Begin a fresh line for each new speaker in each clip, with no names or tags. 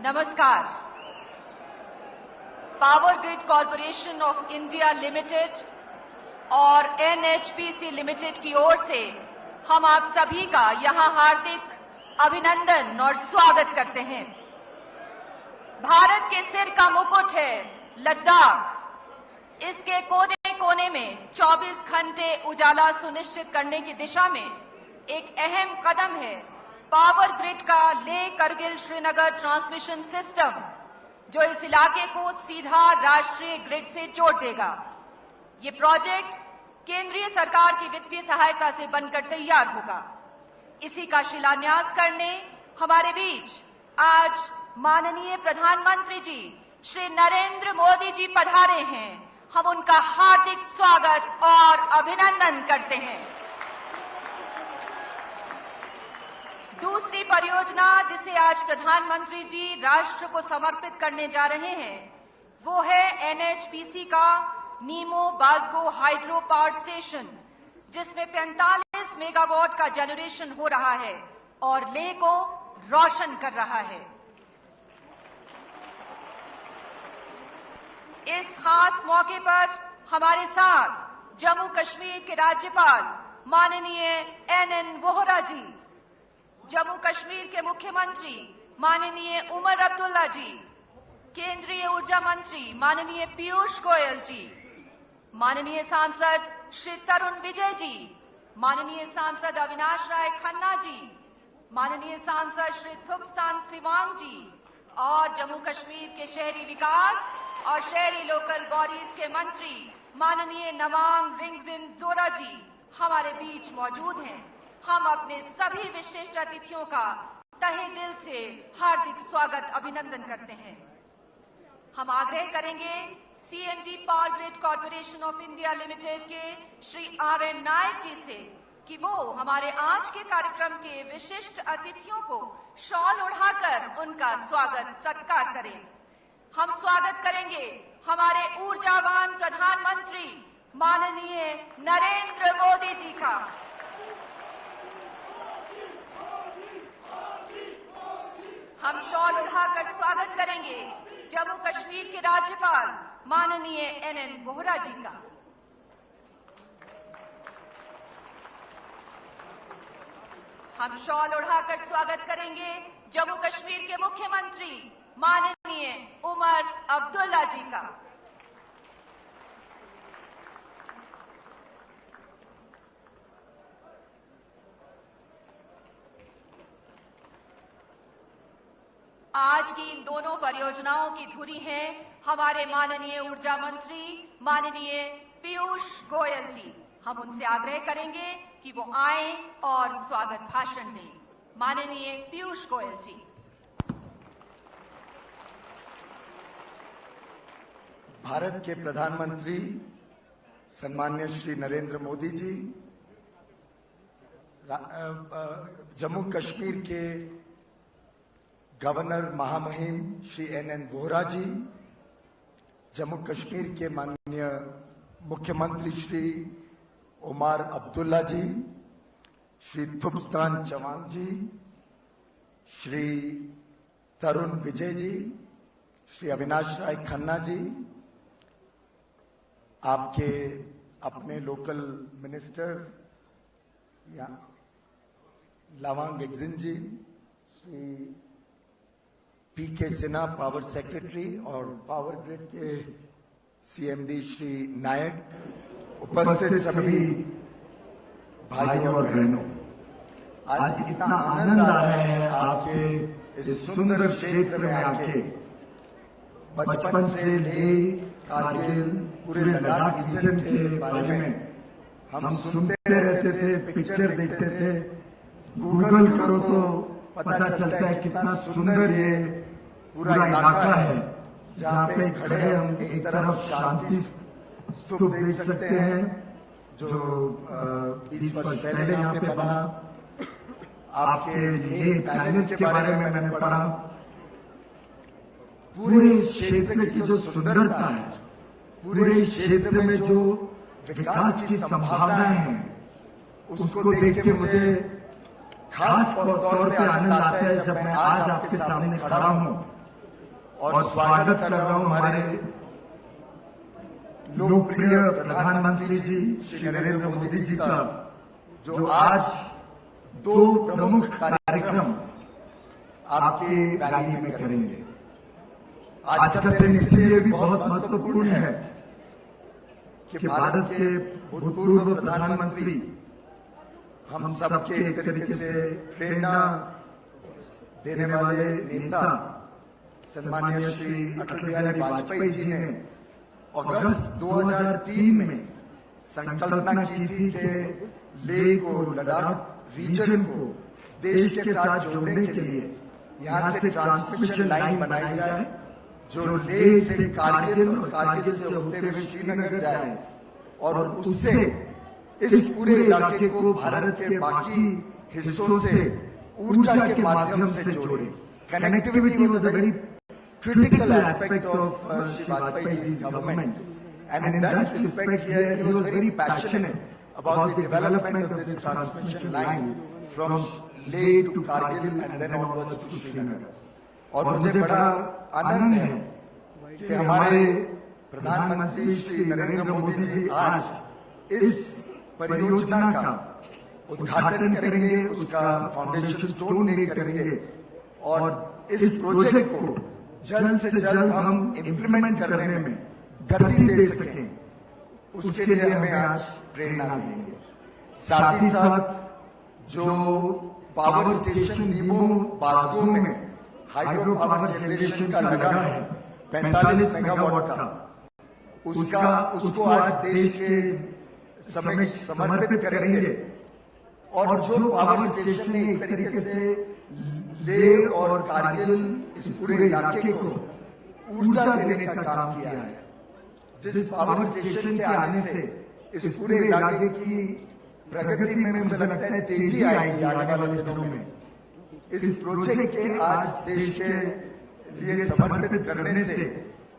नमस्कार। Power grid corporation of India limited और NHPC limited की ओर से हम आप सभी का यहां हार्दिक अभिनंदन और स्वागत करते हैं। भारत के सिर का मुकुट है लद्दाख। इसके कोने कोने में 24 घंटे उजाला सुनिश्चित करने की दिशा में एक अहम कदम है पावर ग्रिड का लेह करगिल श्रीनगर ट्रांसमिशन सिस्टम, जो इस इलाके को सीधा राष्ट्रीय ग्रिड से जोड़ देगा। ये प्रोजेक्ट केंद्रीय सरकार की वित्तीय सहायता से बनकर तैयार होगा। इसी का शिलान्यास करने हमारे बीच आज माननीय प्रधानमंत्री जी श्री नरेंद्र मोदी जी पधारे हैं। हम उनका हार्दिक स्वागत और अभिनंदन करते हैं। दूसरी परियोजना जिसे आज प्रधानमंत्री जी राष्ट्र को समर्पित करने जा रहे हैं वो है एनएचपीसी का नीमो बाजगो हाइड्रो पावर स्टेशन, जिसमें 45 मेगावाट का जनरेशन हो रहा है और लेह को रोशन कर रहा है। इस खास मौके पर हमारे साथ जम्मू कश्मीर के राज्यपाल माननीय एनएन वोहरा जी, जम्मू कश्मीर के मुख्यमंत्री माननीय उमर अब्दुल्ला जी, केंद्रीय ऊर्जा मंत्री माननीय पीयूष गोयल जी, माननीय सांसद श्री तरुण विजय जी, माननीय सांसद अविनाश राय खन्ना जी, माननीय सांसद श्री थुपसान सिवांग जी और जम्मू कश्मीर के शहरी विकास और शहरी लोकल बॉडीज के मंत्री माननीय नवांग रिंगजिन जोरा जी हमारे बीच मौजूद हैं। हम अपने सभी विशिष्ट अतिथियों का तहे दिल से हार्दिक स्वागत अभिनंदन करते हैं। हम आग्रह करेंगे CMD power grid corporation of India limited के श्री आर.एन. नायक जी से कि वो हमारे आज के कार्यक्रम के विशिष्ट अतिथियों को शॉल उड़ाकर उनका स्वागत सत्कार करें। हम स्वागत करेंगे हमारे ऊर्जावान प्रधानमंत्री माननीय नरेंद्र मोदी जी का। हम शॉल उठाकर स्वागत करेंगे जम्मू कश्मीर के राज्यपाल माननीय एनएन वोहरा जी का। हम शॉल उठाकर स्वागत करेंगे जम्मू कश्मीर के मुख्यमंत्री माननीय उमर अब्दुल्ला जी का। आज की इन दोनों परियोजनाओं की धुरी हैं हमारे माननीय ऊर्जा मंत्री माननीय पीयूष गोयल जी। हम उनसे आग्रह करेंगे कि वो आए और स्वागत भाषण दें। माननीय पीयूष गोयल जी।
भारत के प्रधानमंत्री सम्मान्य श्री नरेंद्र मोदी जी, जम्मू कश्मीर के गवर्नर महामहिम श्री एनएन वोहरा जी, जम्मू कश्मीर के माननीय मुख्यमंत्री श्री उमर अब्दुल्ला जी, श्री थुपसान चवांग जी, श्री तरुण विजय जी, श्री अविनाश राय खन्ना जी, आपके अपने लोकल मिनिस्टर लवांग रिंगजिन जी, श्री पीके सिन्हा पावर सेक्रेटरी और पावर ग्रिड के सीएमडी श्री नायक, उपस्थित सभी भाइयों और बहनों, आज कितना आनंद आ रहा है आपके इस सुंदर क्षेत्र में आके। बचपन से ले कारगिल पूरे लद्दाख रीजन के बारे में हम सुनते रहते थे, पिक्चर देखते थे। गूगल करो तो पता चलता है कितना सुंदर ये पूरा इलाका है, जहाँ पे खड़े हम एक तरफ शांति स्तूप देख सकते हैं जो 20 वर्ष पहले यहाँ पे बना। आपके लिए पैलेस के बारे में मैंने पढ़ा। पूरे क्षेत्र की जो सुंदरता है, पूरे क्षेत्र में जो विकास की संभावनाएं हैं, उसको देख के मुझे खास तौर पे आनंद आता है जब मैं आज आपके सामने खड़ा हूं और स्वागत कर रहा हूं हमारे लोकप्रिय प्रधानमंत्री जी श्री नरेंद्र मोदी जी का, जो आज दो प्रमुख कार्यक्रम आपके रैली में करेंगे। आज का दिन इसलिए भी बहुत महत्वपूर्ण है कि भारत के भूतपूर्व प्रधानमंत्री, हम सबके एक तरीके से प्रेरणा देने वाले नेता सम्मानीय श्री अटल बिहारी वाजपेयी जी ने अगस्त 2003 में संकल्पना की थी कि लेह और लद्दाख रीजन को देश के साथ जोड़ने के लिए यहां से ट्रांसमिशन लाइन बनाई जाए, जो लेह से कारगिल और कारगिल से होते हुए श्रीनगर जाए और उससे इस पूरे इलाके को भारत के बाकी हिस्सों से ऊर्जा के माध्यम से जोड़े। Connectivity was a very critical aspect of Shri Vajpayee's government, and in that respect here he was very passionate about the development of this transmission line from Leh to Kargil and then onwards to Srinagar. और मुझे बड़ा आनंद है कि हमारे प्रधानमंत्री श्री नरेंद्र मोदी जी आज इस परियोजना का उद्घाटन करेंगे, उसका फाउंडेशन स्टोन ले करेंगे और इस प्रोजेक्ट को जल्द से जल्द हम इम्प्लीमेंट करने में गति दे सकें, उसके लिए हमें आज प्रेरणा देंगे। साथ ही साथ जो पावर स्टेशन नीमो बाजगो में हाइड्रो पावर जनरेशन का लगा है 45 मेगावाट का, उसको आज देश के समर्पित करेंगे। और जो पावर स्टेशन ने एक तरीके से लेह और कारगिल इस पूरे इलाके को ऊर्जा देने का काम किया है, जिस पावर स्टेशन के आने से इस पूरे इलाके की प्रगति में मुझे लगता है तेजी आएगी आने वाले दिनों में। इस प्रोजेक्ट के आज देश के लिए समर्पित करने से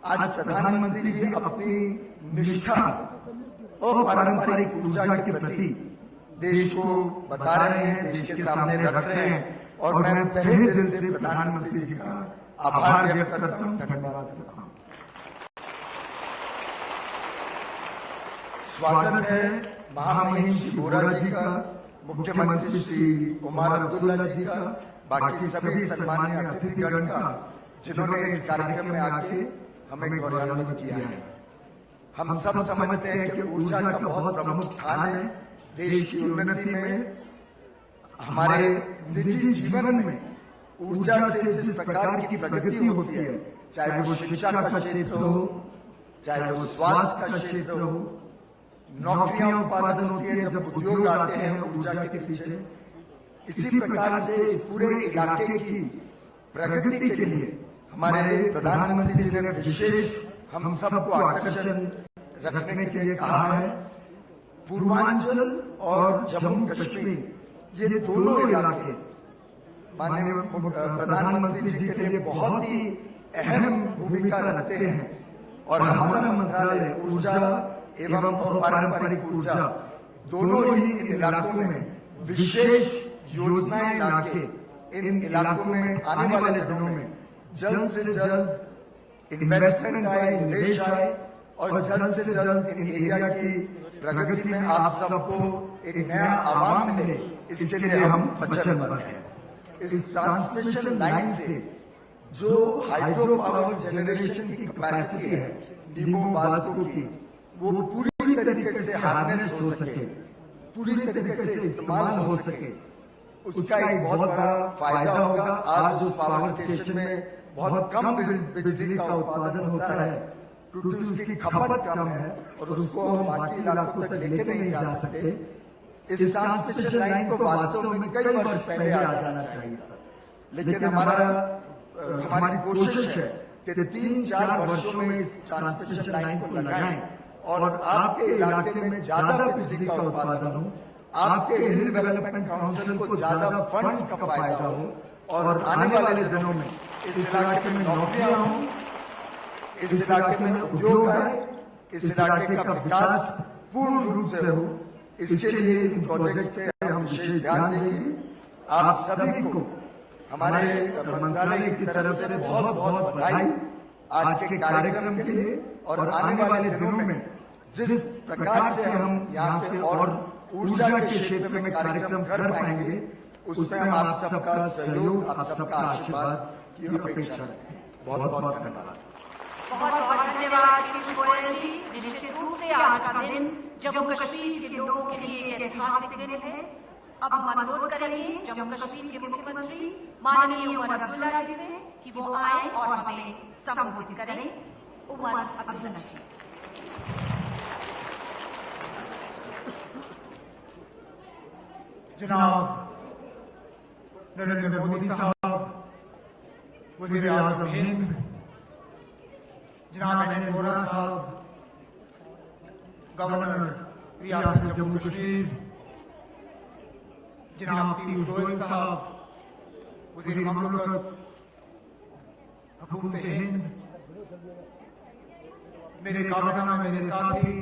आज प्रधानमंत्री जी अपनी निष्ठा और पारंपरिक ऊर्जा के प्रति देश को बता रहे हैं, देश के सामने रख रहे हैं और मैं तहे दिल से प्रधानमंत्री जी का आभार व्यक्त करता हूं, धन्यवाद करता हूं। स्वागत है महामहिम श्री वोरा जी का, मुख्यमंत्री श्री उमर अब्दुल्ला जी का, बाकी सभी सम्मानीय अतिथिगण का, जिन्होंने इस कार्यक्रम में आके हमें गौरवान्वित किया है। हम सब समझते हैं कि ऊर्जा का बहुत प्रमुख स्थान है देश की उन्नति में। हमारे निजी जीवन में ऊर्जा से जिस प्रकार की प्रगति होती है, चाहे वो शिक्षा का क्षेत्र हो, चाहे वो स्वास्थ्य का क्षेत्र हो, नौकरियां उत्पादन होती है, जब उद्योग आते हैं ऊर्जा के पीछे, इसी प्रकार से इस पूरे इलाके की प्रगति के लिए हमारे प्रधानमंत्री जी ने विशेष हम सबको आकर्षण रखने के लिए कहा है। पूर्वांचल और जम्मू कश्मीर ये दोनों इलाके माननीय प्रधानमंत्री जी के लिए बहुत ही अहम भूमिका रखते हैं और हमारा मंत्रालय ऊर्जा एवं पारंपरिक ऊर्जा दोनों ही इन इलाकों में विशेष योजनाएं लाके इन इलाकों में आने वाले दिनों में जल्द से जल्द इन्वेस्टमेंट आए, निवेश आए और जल्द से जल्द इन एरिया की प्रगति में आप सबको एक नया आवाम मिले, इसके लिए हम वचनबद्ध हैं। इस ट्रांसमिशन लाइन से जो हाइड्रो पावर जनरेशन की कैपेसिटी है नीमो बाजगो की, वो पूरी तरीके से हार्नेस हो सके, पूरी तरीके से इस्तेमाल हो सके, उसका एक बहुत बड़ा फायदा होगा। आज उस पावर स्टेशन में बहुत कम बिजली का उत्पादन होता है क्योंकि उसकी खपत कम है और उसको हम बाकी इलाकों तक लेके नहीं जा सकते। इस ट्रांसमिशन लाइन को वास्तव में कई वर्ष पहले आ जाना चाहिए था, लेकिन हमारी कोशिश है कि 3-4 वर्षों में इस ट्रांसमिशन लाइन को लगाएं और आपके इलाके में ज्यादा बिजली का उत्पादन हो, आपके हिल डेवलपमेंट काउंसिल को ज्यादा फंड्स का फायदा हो और आने वाले दिनों में इस इलाके में नौकरियां हों, इस इलाके में उद्योग आए, इस इलाके का विकास पूर्ण रूप से हो। इसके लिए इन प्रोजेक्ट पे हम विशेष ध्यान देंगे। आप सभी को हमारे मंत्रालय की तरफ से बहुत बहुत बधाई आज के कार्यक्रम के लिए और आने वाले दिनों में जिस प्रकार से हम यहाँ पे और ऊर्जा के क्षेत्र में कार्यक्रम कर पाएंगे, उसमें हम आप सबका सहयोग, आप सबका आशीर्वाद की अपेक्षा रखते हैं। बहुत बहुत धन्यवाद।
बहुत बहुत धन्यवाद पीयूष गोयल जी। निश्चित रूप से आज का दिन जम्मू कश्मीर के लोगों के लिए एक ऐतिहासिक दिन है। अब हम अनुरोध करेंगे जम्मू कश्मीर के मुख्यमंत्री माननीय उमर अब्दुल्ला जी से कि वो आए और हमें संबोधित करें। उमर अब्दुल्ला जी।
जनाब नरेंद्र मोदी साहब, वजीर आजम हिंद जनाब एन वोहरा साहब, गवर्नर रियासत जम्मू कश्मीर जनाब पीयूष गोयल साहब, वजीर ममलकत हुकूमत हिंद, मेरे काबिना में मेरे साथी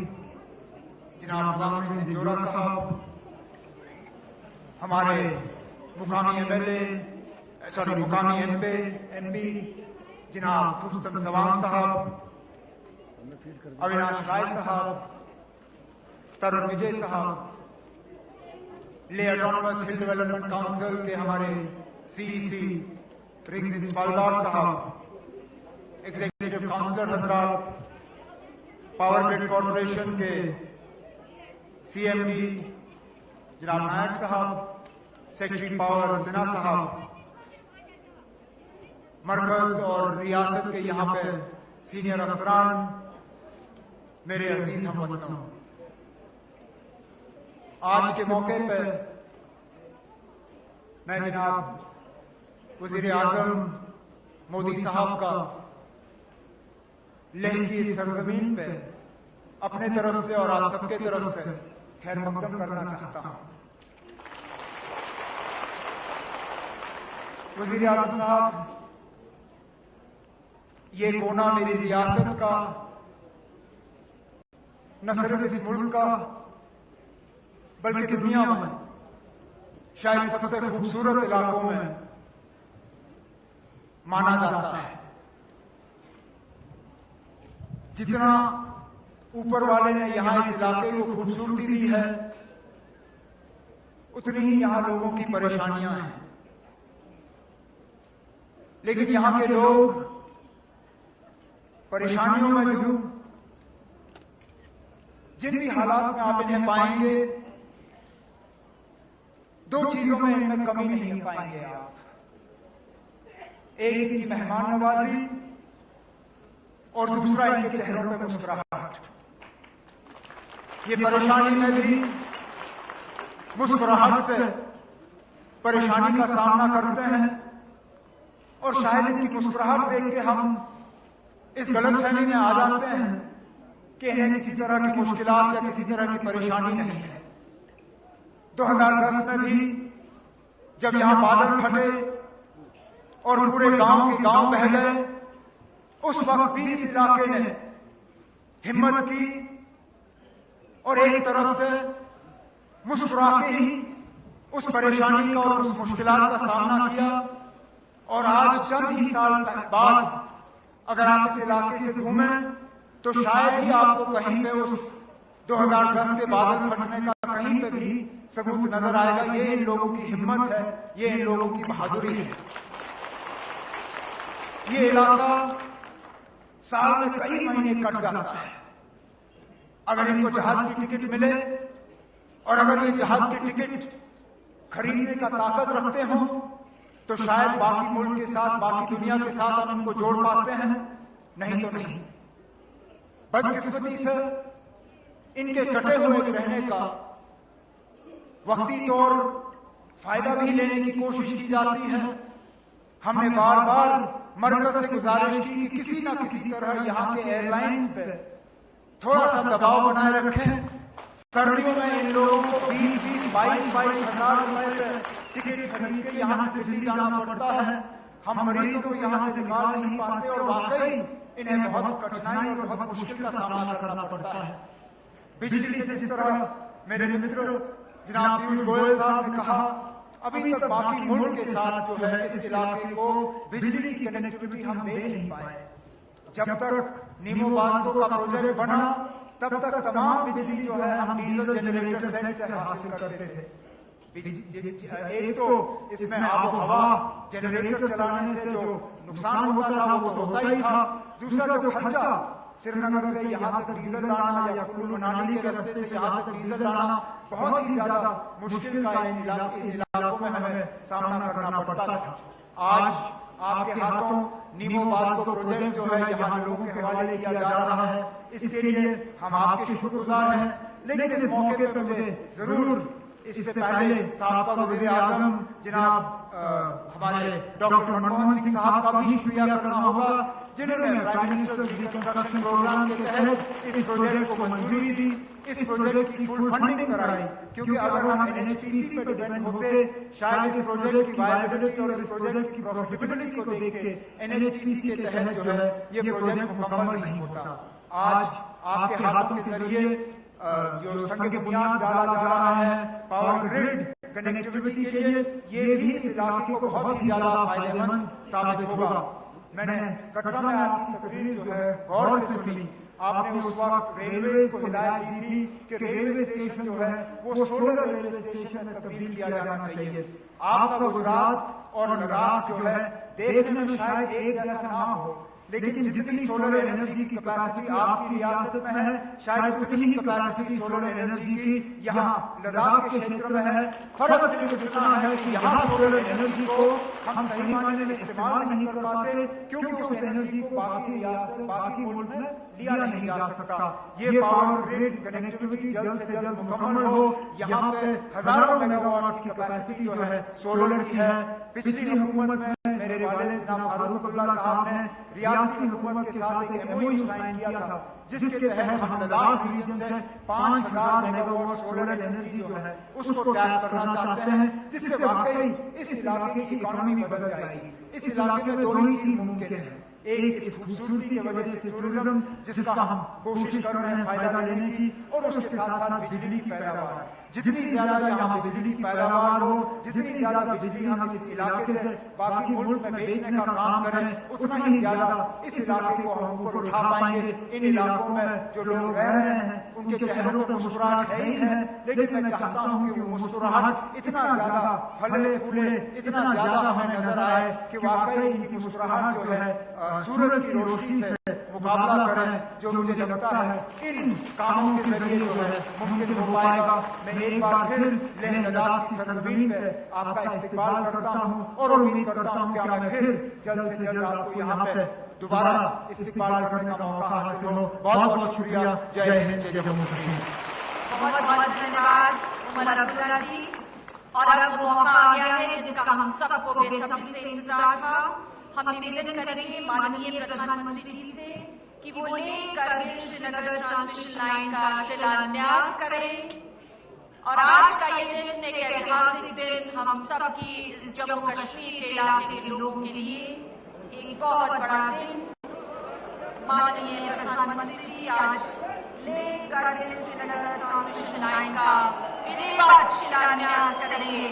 जनाब नवाब जोरा साहब, हमारे मुकामी एमपी जनाब रुस्तम सवांग साहब, अविनाश राय साहब, तरुण विजय साहब, ले ऑटोनोमस हिल डेवलपमेंट काउंसिल के हमारे सीईसी रिंग्स स्पालदार साहब, एग्जीक्यूटिव काउंसिलर हजरात, पावर ग्रिड कॉर्पोरेशन के सीएमडी जनाब नायक साहब, सेक्रेटरी पावर सिन्हा साहब, मरकज और रियासत के यहाँ पे सीनियर अफसरान, मेरे अजीज हमवतनों, आज के मौके पे मैं जनाब वजीर आजम मोदी साहब का लेह की इस सरजमीन पे अपने तरफ से और आप सबके तरफ से खैर मकदम करना चाहता हूं। वजीर आजम साहब, ये कोना मेरी रियासत का, न सिर्फ इस मुल्क का बल्कि दुनिया में शायद सबसे खूबसूरत इलाकों में माना जाता है। जितना ऊपर वाले ने यहां इस इलाके को खूबसूरती दी है, उतनी ही यहां लोगों की परेशानियां हैं। लेकिन यहां के लोग परेशानियों में जिन भी हालात में आप इन्हें पाएंगे, दो चीजों में इनमें कमी नहीं पाएंगे आप। एक इनकी मेहमान नवाजी और दूसरा इनके चेहरों पे मुस्कुराहट। ये परेशानी में भी मुस्कुराहट से परेशानी का सामना करते हैं और शायद इनकी मुस्कुराहट देख के हम इस गलतफहमी में आ जाते हैं कि इन्हें किसी तरह की मुश्किलात या किसी तरह की परेशानी नहीं है। 2010 में भी जब यहां बादल फटे और पूरे गांव के गांव बह गए, उस वक्त भी इस इलाके ने हिम्मत की और एक तरफ से मुस्कुरा के ही उस परेशानी का और उस मुश्किलात का सामना किया। और आज चंद ही साल बाद अगर आप इस इलाके से घूमें तो शायद ही आपको कहीं पे उस 2010 के बादल फटने का कहीं पे भी सबूत नजर आएगा। ये इन लोगों की हिम्मत है, ये इन लोगों की बहादुरी है। ये इलाका साल में कई महीने कट जाता है। अगर इनको जहाज की टिकट मिले और अगर ये जहाज की टिकट खरीदने का ताकत रखते हो तो शायद बाकी मुल्क के साथ, बाकी दुनिया के साथ हम इनको जोड़ पाते हैं, नहीं तो नहीं। बदकिस्मती से इनके कटे हुए रहने का वक्ती तौर फायदा भी लेने की कोशिश की जाती है। हमने बार बार मरकज से गुजारिश की कि किसी न किसी तरह यहाँ के एयरलाइंस पे थोड़ा सा दबाव बनाए रखें। सर्दियों में इन लोगों को 20-22 हजार रुपए पे टिकट खरीद के यहाँ से दिल्ली जाना पड़ता है। हम मरीजों को यहाँ से निकाल नहीं पाते और वाकई इन्हें बहुत कठिनाई और बहुत मुश्किल का सामना करना पड़ता है। बिजली से जिस तरह मेरे मित्र जनाब पीयूष गोयल साहब ने कहा, अभी तक बाकी मुल्क के साथ जो है इस इलाके को बिजली की कनेक्टिविटी हम दे नहीं पाए। जब तक नीमो बास्को का प्रोजेक्ट बना तब तक तमाम बिजली जो है हम डीजल जनरेटर सेट से हासिल करते थे। एक तो इसमें आबो हवा जनरेटर चलाने से जो नुकसान होता था वो तो होता ही था, दूसरा जो खर्चा श्रीनगर से यहाँ तक डीजल लाना या कुल्लू मनाली के रास्ते से यहाँ तक डीजल लाना बहुत ही ज्यादा मुश्किल का इन इलाकों में हमें सामना करना पड़ता था। आज आपके हाथों नीमो बास्को प्रोजेक्ट जो है यहाँ लोगों के हवाले किया जा रहा है, इसके लिए हम आपके शुक्रगुजार हैं। लेकिन इस मौके पर मुझे जरूर इससे पहले साबका वज़ीर आज़म जनाब हमारे डॉक्टर मनमोहन सिंह साहब का भी शुक्रिया करना होगा, जिन्होंने प्राइम मिनिस्टर रिकंस्ट्रक्शन प्रोग्राम के तहत इस प्रोजेक्ट को मंजूरी दी, इस प्रोजेक्ट की फुल फंडिंग कराई। क्योंकि अगर हम एनएचपीसी पर डिपेंड होते, शायद इस प्रोजेक्ट की वायबिलिटी और इस प्रोजेक्ट की प्रॉफिटेबिलिटी को देख के एनएचपीसी के तहत जो है ये प्रोजेक्ट मुकम्मल नहीं होता। आज आपके हाथों के जरिए जो संग बुनियाद डाला जा रहा है पावर ग्रिड कनेक्टिविटी के लिए, ये भी इस इलाके को बहुत ही ज्यादा फायदेमंद साबित होगा। मैंने कटरा में आपकी तकरीर जो है गौर से सुनी। आपने उस वक्त रेलवे को हिदायत दी थी कि रेलवे स्टेशन जो है वो सोलर रेलवे स्टेशन में तब्दील किया जाना चाहिए। आपका गुजरात और लद्दाख जो है देखने में शायद एक जैसा ना हो, लेकिन जितनी सोलर एनर्जी की कैपेसिटी आपकी रियासत में है, शायद उतनी ही कैपेसिटी सोलर एनर्जी की यहाँ लद्दाख के क्षेत्र में है। फर्क सिर्फ इतना है कि यहाँ सोलर एनर्जी को हम सही मायने में इस्तेमाल नहीं कर पाते, क्योंकि उस एनर्जी को बाकी रियासत बाकी मुल्क में लिया नहीं जा सकता। ये पावर ग्रिड कनेक्टिविटी जल्द से जल्द मुकम्मल हो। यहाँ पे हजारों मेगावाट की कैपेसिटी जो है सोलर की है। पिछली हुकूमत में मेरे वालिद जनाब फारूकुल्लाह साहब ने रियासती हुकूमत के साथ एक एमओयू साइन किया था, जिसके तहत हम लद्दाख रीजन से 5000 मेगावाट सोलर एनर्जी जो है उसको टैप करना चाहते हैं, जिससे वाकई इस इलाके की इकोनॉमी बदल जाएगी। इस इलाके में दो ही चीज मुमकिन है, एक इस खूबसूरती की वजह से टूरिज्म जिसका हम कोशिश कर रहे हैं फायदा लेने की, और उसके साथ साथ बिजली की पैदावार। जितनी ज्यादा यहाँ बिजली की पैदावार हो, जितनी ज्यादा बिजली हम इस इलाके से बाकी मुल्क में बेचने का काम करें, उतना ही ज्यादा इस इलाके को हम ऊपर उठा पाएंगे। इन इलाकों में जो लोग रह रहे हैं उनके चेहरों पर मुस्कुराहट है ही है, लेकिन मैं चाहता हूँ कि वो मुस्कुराहट इतना ज्यादा फले फूले, इतना ज्यादा हमें नजर आए कि वाकई इनकी मुस्कुराहट जो है सूरज की रोशनी से मुकाबला करें, जो मुझे लगता है इन कामों के जरिए जो है मुमकिन हो पाएगा। मैं एक बार फिर लेह लद्दाख की सरजमीन पे आपका इस्तेकबाल करता हूँ और उम्मीद करता हूँ कि मैं फिर जल्द से जल्द आपको यहाँ पे दोबारा इस्तेकबाल करने का मौका हासिल हो। बहुत बहुत शुक्रिया। जय हिंद, जय जम्मू कश्मीर।
बहुत बहुत धन्यवाद उमर अब्दुल्ला जी। और अब वो मौका आ गया है जिसका हम सबको बेसब्री से इंतजार था। हम निवेदन करेंगे माननीय प्रधानमंत्री जी से कि वो लेह करगिल श्रीनगर ट्रांसमिशन लाइन का शिलान्यास करें। और आज का ये दिन एक ऐतिहासिक दिन हम सबकी जम्मू कश्मीर के इलाके के लोगों के लिए एक बहुत बड़ा दिन। माननीय प्रधानमंत्री जी आज लेह करगिल श्रीनगर ट्रांसमिशन लाइन का विधिवत शिलान्यास करेंगे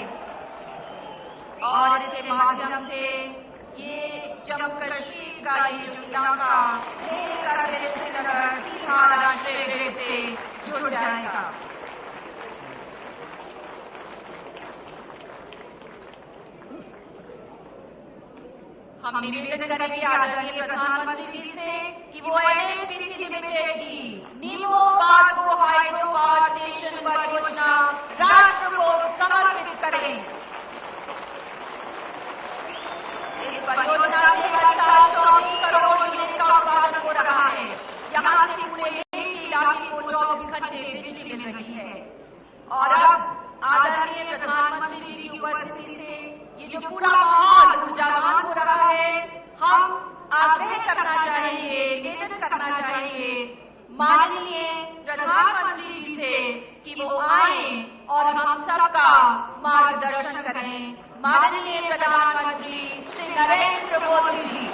और इसके माध्यम से ये जम्मू कश्मीर का ये जो इलाका लेह करगिल श्रीनगर सीधा राष्ट्रीय ग्रिड से जुड़ जाएगा। हम निवेदन करेंगे आदरणीय प्रधानमंत्री जी से कि वो एनएचपीसी लिमिटेड की नीमो बास्को हाइड्रो पावर स्टेशन परियोजना राष्ट्र को समर्पित करें। इस परियोजना से हर साल 24 करोड़ यूनिट का उत्पादन हो रहा है। यहाँ से पूरे लेह के इलाके को 24 घंटे बिजली मिल रही है। और अब आदरणीय प्रधानमंत्री जी की उपस्थिति से ये जो पूरा माहौल ऊर्जावान हो रहा है, हम आग्रह करना चाहेंगे, निवेदन करना चाहेंगे माननीय प्रधानमंत्री जी से कि वो आए और हम सबका मार्गदर्शन करें। माननीय प्रधानमंत्री श्री नरेंद्र मोदी जी।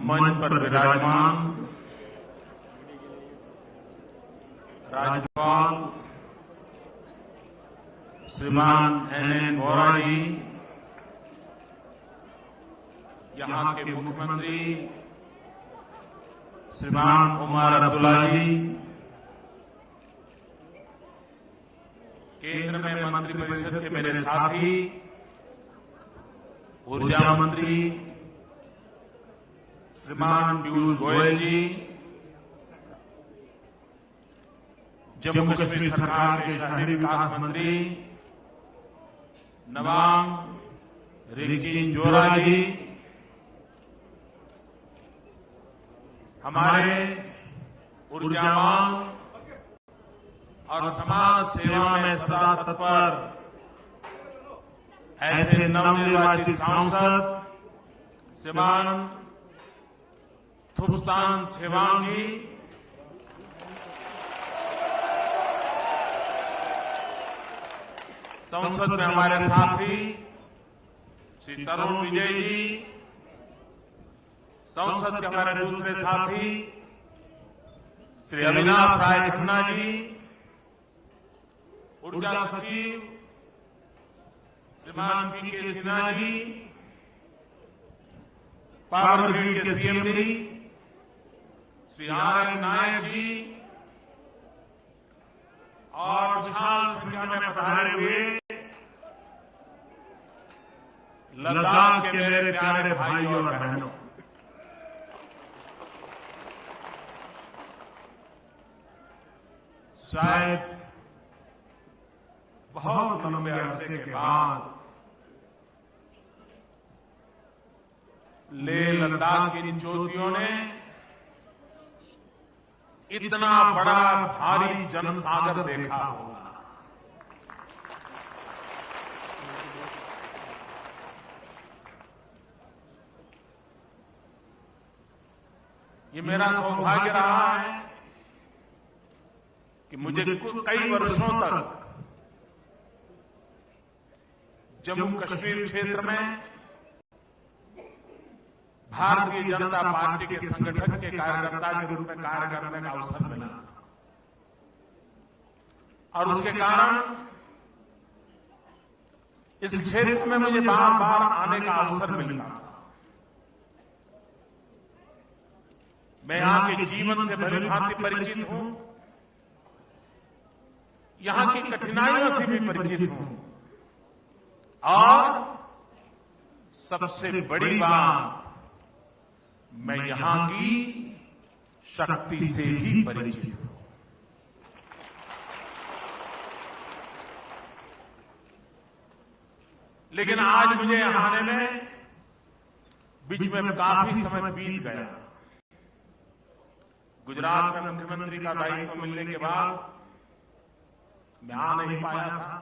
मंच पर विराजमान राज्यपाल श्रीमान NN वोहरा जी, यहां के मुख्यमंत्री श्रीमान उमर अब्दुल्ला जी, केंद्र में मंत्रिपरिषद के मेरे साथी, ऊर्जा मंत्री श्रीमान पीयूष गोयल जी, जम्मू कश्मीर सरकार के शहरी विकास मंत्री नवांग रिगजिन जोरा जी, हमारे ऊर्जावान और समाज सेवा में सदा तत्पर ऐसे नवनिर्वाचित सांसद श्रीमान थुप्तान छेवांग जी, संसद में हमारे साथी श्री तरुण विजय जी, संसद के हमारे दूसरे साथी श्री अविनाश राय खन्ना जी, ऊर्जा सचिव श्रीमान PK Sinha ji, power grid के CMD श्री RN नायक जी और विशाल संख्या में पधारे हुए लद्दाख के मेरे प्यारे भाइयों और बहनों, शायद बहुत लंबे अरसे के बाद लेह लद्दाख की इन चोटियों ने इतना बड़ा भारी जनसागर देखा होगा। ये मेरा सौभाग्य रहा है कि मुझे कई वर्षों तक जम्मू कश्मीर क्षेत्र में भारतीय जनता पार्टी के संगठन के कार्यकर्ता के रूप में कार्य करने का अवसर मिला और उसके कारण इस क्षेत्र में मुझे बार बार आने का अवसर मिलता था। मैं यहां के जीवन से भली भांति परिचित हूं, यहां की कठिनाइयों से भी परिचित हूं और सबसे बड़ी बात, मैं यहां की शक्ति से भी परिचित हूं। लेकिन आज मुझे यहां आने में बीच में काफी समय बीत गया। गुजरात में मुख्यमंत्री का दायित्व मिलने के बाद मैं आ नहीं पाया था।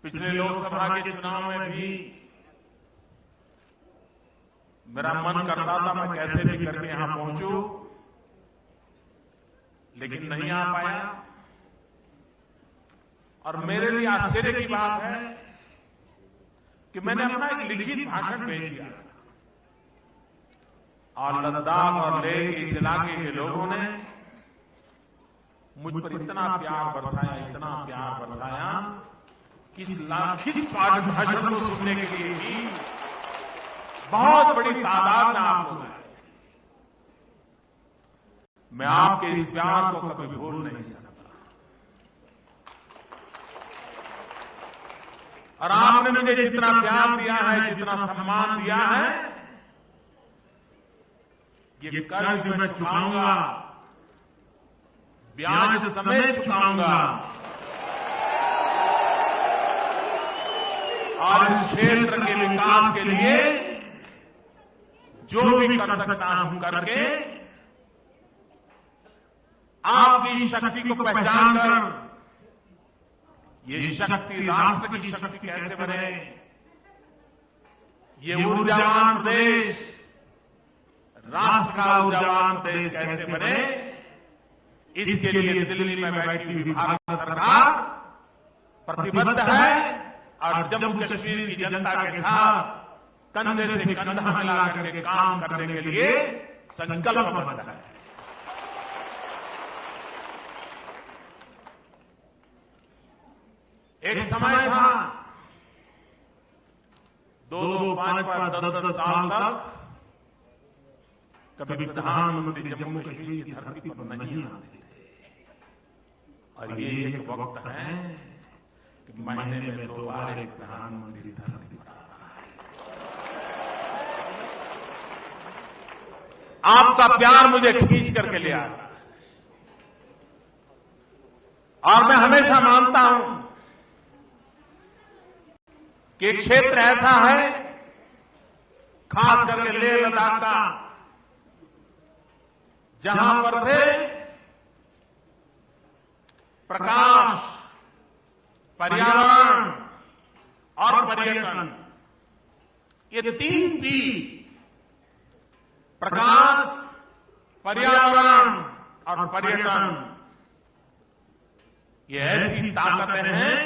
पिछले लोकसभा के चुनाव में भी मेरा मन करता था मैं कैसे भी करके यहां पहुंचूं, लेकिन नहीं आ पाया। और मेरे लिए आश्चर्य की बात है कि मैंने अपना एक लिखित भाषण भेज दिया और लद्दाख और लेह के इस इलाके के लोगों ने मुझ पर इतना प्यार बरसाया कि इस लिखित भाषण को सुनने के लिए भी बहुत बड़ी तादाद में आप लोग आए थे। मैं आपके इस प्यार को कभी भूल नहीं सकता और आपने मुझे जितना प्यार दिया है, जितना सम्मान दिया है, ये कर्ज मैं चुकाऊंगा, ब्याज समेत चुकाऊंगा और इस क्षेत्र के विकास के लिए जो भी कर सकता हूं करके आपकी शक्ति को पहचान कर ये शक्ति राष्ट्र की शक्ति कैसे बने, ये ऊर्जावान प्रदेश राष्ट्र का ऊर्जावान देश कैसे बने, इसके लिए दिल्ली में बैठी हुई भारत सरकार प्रतिबद्ध है और जम्मू कश्मीर की जनता के साथ कंधे से कंधा मिला करके काम करने के लिए संकल्पबद्ध है। एक समय था 2-2, 5-5, 10-10 साल तक कभी प्रधानमंत्री जम्मू कश्मीर की धरती पर नहीं आते थे, और ये एक वक्त है कि महीने में 2 बार एक प्रधानमंत्री धरती पर आता है। आपका प्यार मुझे खींच करके ले आता है, और मैं हमेशा मानता हूं कि क्षेत्र ऐसा है, खास करके लेह लद्दाख का, जहां पर से प्रकाश, पर्यावरण और पर्यटन, ये 3 पी, प्रकाश, पर्यावरण और पर्यटन, ये ऐसी ताकतें हैं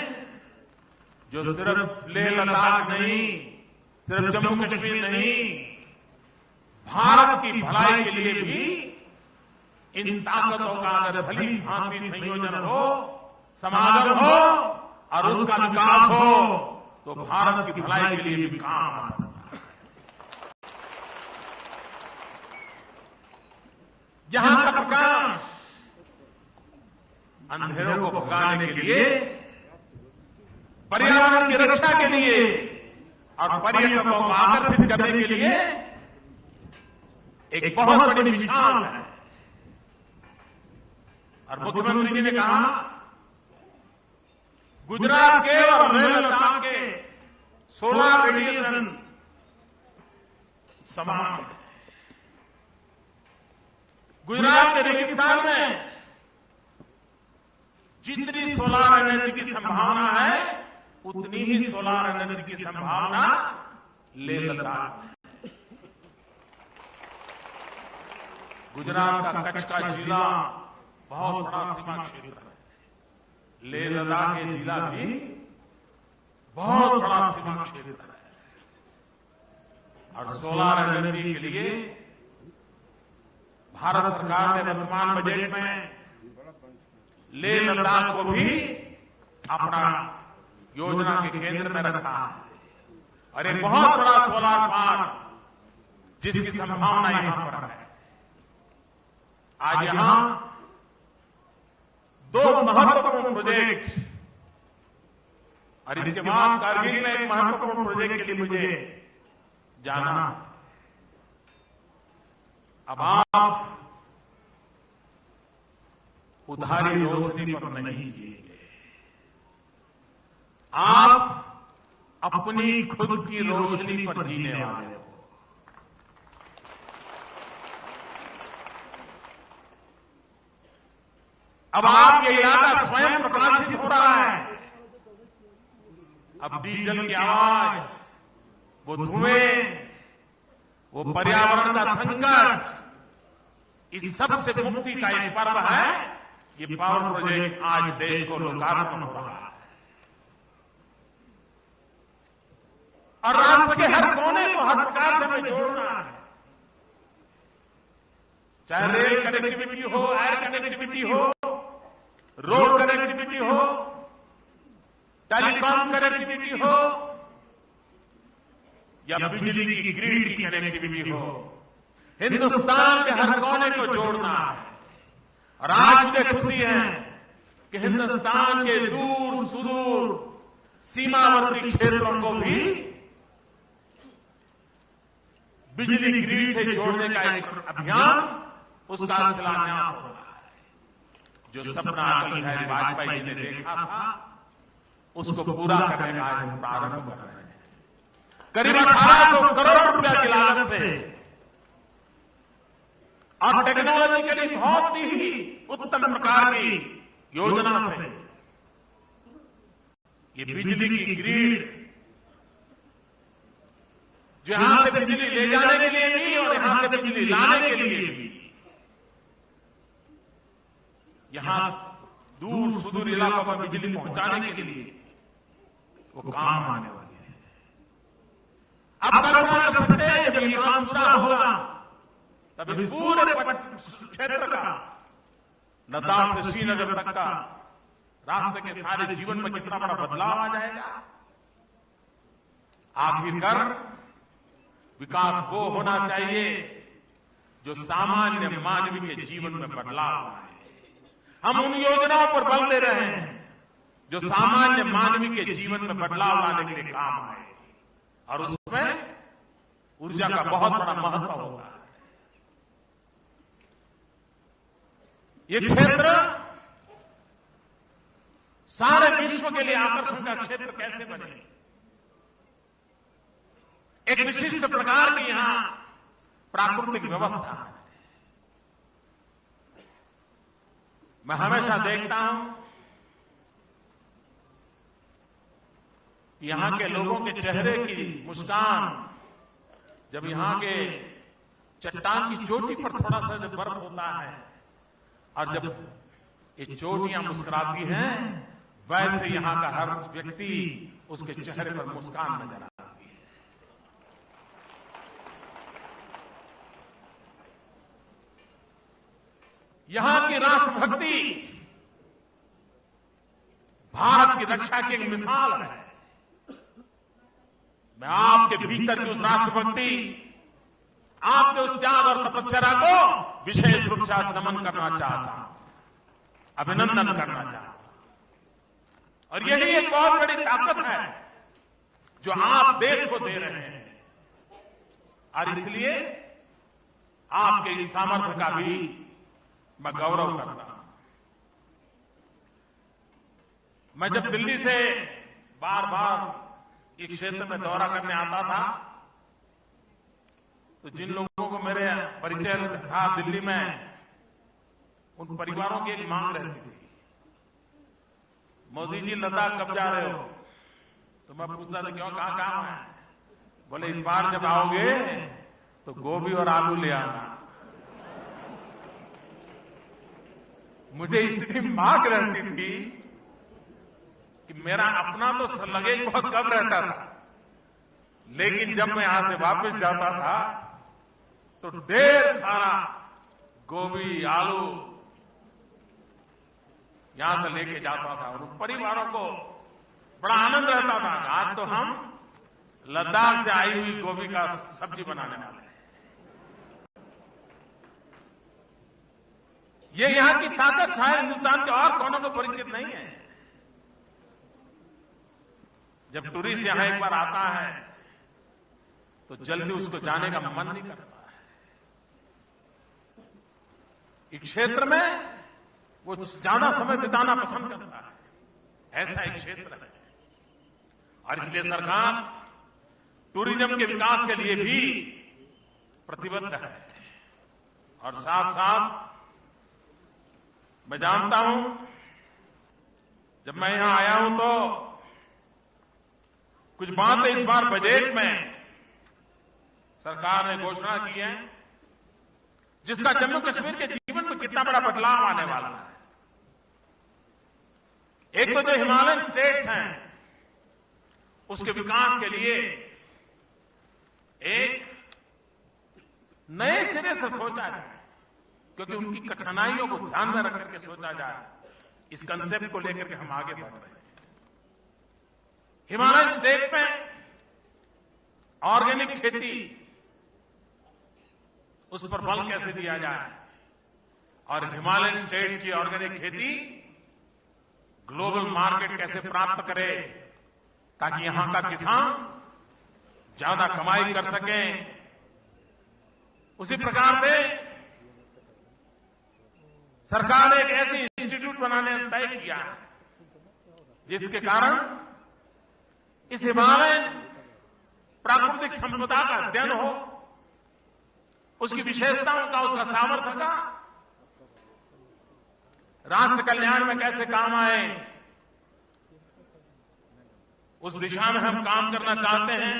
जो सिर्फ लेह लद्दाख नहीं, सिर्फ जम्मू कश्मीर नहीं, भारत की भलाई के लिए भी इन ताकतों का अगर भली भांति संयोजन हो, समागम हो और उसका विकास हो, तो भारत की भलाई के लिए भी काम आ सकता है। जहां का प्रकाश अंधेरों को भगाने के लिए, पर्यावरण की रक्षा के लिए और पर्यटकों को आकर्षित करने के लिए एक बहुत बड़ी मिसाल है। और मुख्यमंत्री जी ने कहा, गुजरात के और लेह लद्दाख के सोलर रेडिएशन समान है। गुजरात के रेगिस्तान में जितनी सोलर एनर्जी की संभावना है, उतनी ही सोलर एनर्जी की संभावना लेह लद्दाख में। गुजरात का कच्छ का जिला बहुत बड़ा सीमा क्षेत्र है, लेह लद्दाख के जिला भी बहुत बड़ा सीमा क्षेत्र है, और सोलर एनर्जी के लिए भारत सरकार ने वर्तमान बजट में लेह लद्दाख को भी अपना योजना के केंद्र में रखा है, और एक बहुत बड़ा सोलर पार्क जिसकी संभावना यहां पर है। आज यहां 2 महत्वपूर्ण प्रोजेक्ट, और इसके बाद कारगिल में एक महत्वपूर्ण प्रोजेक्ट के लिए मुझे जाना। अब आप उधारी रोशनी पर नहीं जिएंगे, आप अपनी खुद की रोशनी पर जीने वाले हो। अब आप ये इलाका स्वयं प्रकाशित हो रहा है। अब डीजल की आवाज, वो धुएं, वो पर्यावरण का संकट, इस सब से मुक्ति का एक पर्व है। ये पावर प्रोजेक्ट आज देश को लोकार्पण हो रहा है, और राष्ट्र के हर कोने को हर प्रकार से हमें जोड़ना है, चाहे रेल कनेक्टिविटी हो, एयर कनेक्टिविटी हो, रोड कनेक्टिविटी हो, टेलीकॉम कनेक्टिविटी हो, या बिजली की ग्रिड की कनेक्टिविटी हो, हिंदुस्तान के हर कोने को जोड़ना है। और आज मुझे खुशी है कि हिंदुस्तान के दूर सुदूर सीमावर्ती क्षेत्रों को भी बिजली ग्रिड से जोड़ने का एक अभियान, उसका शिलान्यास हो रहा है। जो सपना अटल बिहारी वाजपेयी जी ने देखा था, उसको पूरा करने का आज हम प्रारंभ कर रहे हैं। करीब 1800 करोड़ रुपया की लागत से और टेक्नोलॉजिकली बहुत ही उत्तम प्रकार की योजना से ये बिजली की ग्रिड, जो यहां से बिजली ले जाने के लिए भी और यहां से बिजली लाने के लिए भी, यहां दूर सुदूर इलाकों में बिजली पहुंचाने के लिए वो काम आने वाली है। अब कल्पना कर सकते हैं जब ये काम पूरा होगा तब इस पूरे क्षेत्र का लद्दाख से श्रीनगर तक का रास्ते के सारे जीवन में कितना बड़ा बदलाव आ जाएगा। आखिरकार विकास वो होना चाहिए जो सामान्य मानवी के जीवन में बदलाव लाए। हम उन योजनाओं पर बल दे रहे हैं जो सामान्य मानवी के जीवन में बदलाव लाने के लिए काम आए और उसमें ऊर्जा का बहुत बड़ा महत्व होगा। ये क्षेत्र सारे विश्व के लिए आकर्षण का क्षेत्र कैसे बने, एक विशिष्ट प्रकार की यहां प्राकृतिक व्यवस्था है। मैं हमेशा देखता हूं कि यहां के लोगों के चेहरे की मुस्कान, जब यहां के चट्टान की चोटी पर थोड़ा सा जब बर्फ होता है और जब ये चोटियां मुस्कुराती हैं, वैसे यहां का हर व्यक्ति उसके चेहरे पर मुस्कान नजर आती है। यहां की राष्ट्रभक्ति भारत की रक्षा की एक मिसाल है। मैं आपके भीतर की उस राष्ट्रभक्ति, आपके उस त्याग और तपस्या को विशेष रूप से नमन करना चाहता हूं, अभिनंदन करना चाहता हूं। और यही एक बहुत बड़ी ताकत है जो आप देश को दे रहे हैं और इसलिए आपके इस सामर्थ्य का भी मैं गौरव करता हूं। मैं जब दिल्ली से बार बार एक क्षेत्र में दौरा करने आता था तो जिन लोगों को मेरे परिचय था दिल्ली में, उन परिवारों की एक मांग रहती थी, मोदी जी लद्दाख कब जा रहे हो? तो मैं पूछता था क्यों, कहां काम है? बोले इस बार जब आओगे तो गोभी और आलू ले आना। मुझे इतनी मांग रहती थी कि मेरा अपना तो लगेज बहुत कम रहता था, लेकिन जब मैं यहां से वापस जाता था तो ढेर सारा गोभी आलू यहां से लेके जाता था और उन परिवारों को बड़ा आनंद रहता था। आज तो हम लद्दाख से आई हुई गोभी का सब्जी बनाने वाले हैं। ये यहां की ताकत शायद हिंदुस्तान के और कोनों को परिचित नहीं है। जब टूरिस्ट यहां एक बार आता है तो जल्दी उसको जाने का मन नहीं करता है। इस क्षेत्र में वो ज्यादा समय बिताना पसंद करता है, ऐसा एक क्षेत्र है। और इसलिए सरकार टूरिज्म के विकास के लिए भी प्रतिबद्ध है। और साथ साथ मैं जानता हूं, जब मैं यहां आया हूं तो कुछ बातें इस बार बजट में सरकार ने घोषणा की है जिसका जम्मू कश्मीर के जीवन में कितना बड़ा बदलाव आने वाला है। एक तो जो हिमालयन स्टेट्स हैं उसके विकास के लिए एक नए सिरे से सोचा जाए, क्योंकि उनकी कठिनाइयों को ध्यान में रख करके सोचा जाए। इस कंसेप्ट को लेकर के हम आगे बढ़ रहे हैं। हिमालयन स्टेट में ऑर्गेनिक खेती, उस पर बल कैसे दिया जाए और हिमालयन स्टेट्स की ऑर्गेनिक खेती ग्लोबल मार्केट कैसे प्राप्त करे ताकि यहां का किसान ज्यादा कमाई कर सके। उसी प्रकार से सरकार ने एक ऐसी इंस्टीट्यूट बनाने तय किया जिसके कारण इस हिमालयन प्राकृतिक संपदा का अध्ययन हो, उसकी विशेषताओं का, उसका सामर्थ्य का राष्ट्र कल्याण में कैसे काम आए, उस दिशा में हम काम करना चाहते हैं।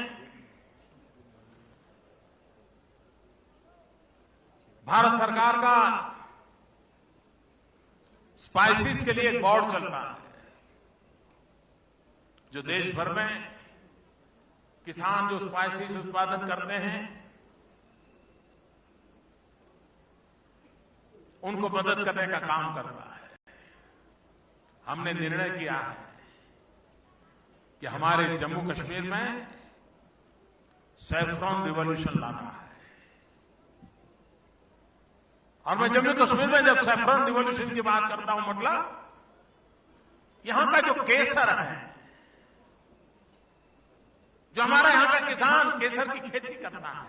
भारत सरकार का स्पाइसेस के लिए एक बोर्ड चलता है जो देश भर में किसान जो स्पाइसेस उत्पादन करते हैं उनको मदद करने का काम कर रहा है। हमने निर्णय किया है कि हमारे जम्मू कश्मीर में सैफ्रॉन रिवॉल्यूशन लाना है। और मैं जम्मू कश्मीर में जब सैफ्रॉन रिवॉल्यूशन की बात करता हूं, मतलब यहां का जो केसर है, जो हमारा यहां का किसान केसर की खेती करता है,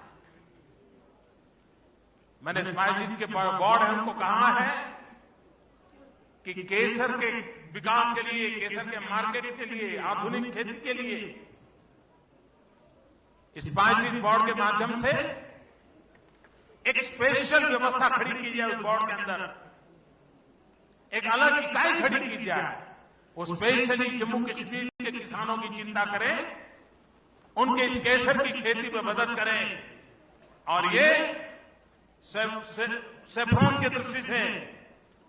मैंने स्पाइसेस के बोर्ड है उनको कहा है कि केसर के विकास के लिए, केसर के मार्केट के लिए, आधुनिक खेती के लिए स्पाइसेस बोर्ड के माध्यम से एक स्पेशल व्यवस्था खड़ी की जाए। उस बोर्ड के अंदर एक अलग इकाई खड़ी की जाए, वो स्पेशली जम्मू कश्मीर के किसानों की चिंता करें, उनके इस केसर की खेती में मदद करें। और ये सैफ्रॉन की दृष्टि से,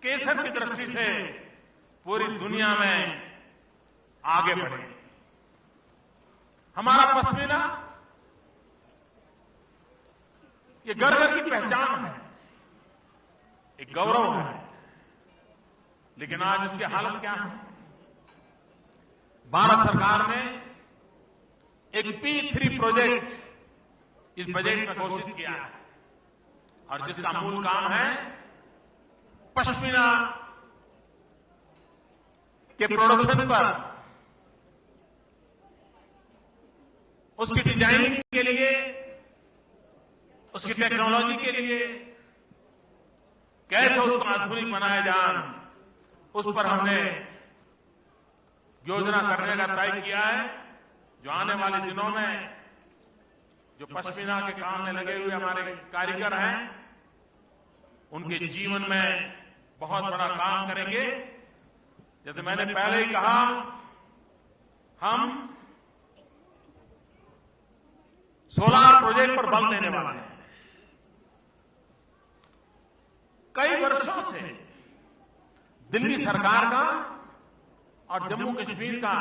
केसर की दृष्टि से पूरी दुनिया में आगे बढ़े। हमारा पश्मीना ये गर्व की पहचान है, एक गौरव है, लेकिन आज उसकी हालत क्या है? भारत सरकार ने एक P3 प्रोजेक्ट इस बजट में घोषित किया है, और जिसका मूल काम है पश्मीना के प्रोडक्शन पर, उसकी डिजाइनिंग के लिए, उसकी टेक्नोलॉजी के लिए कैसे उसको आधुनिक बनाया जाए, उस पर हमने योजना करने का तय किया है। जो आने वाले दिनों में जो पश्मीना के काम में लगे हुए हमारे कारीगर हैं, उनके जीवन में बहुत बड़ा काम करेंगे। जैसे मैंने पहले ही कहा, हम सोलार प्रोजेक्ट पर बल देने वाले हैं। कई वर्षों से दिल्ली सरकार का और जम्मू कश्मीर का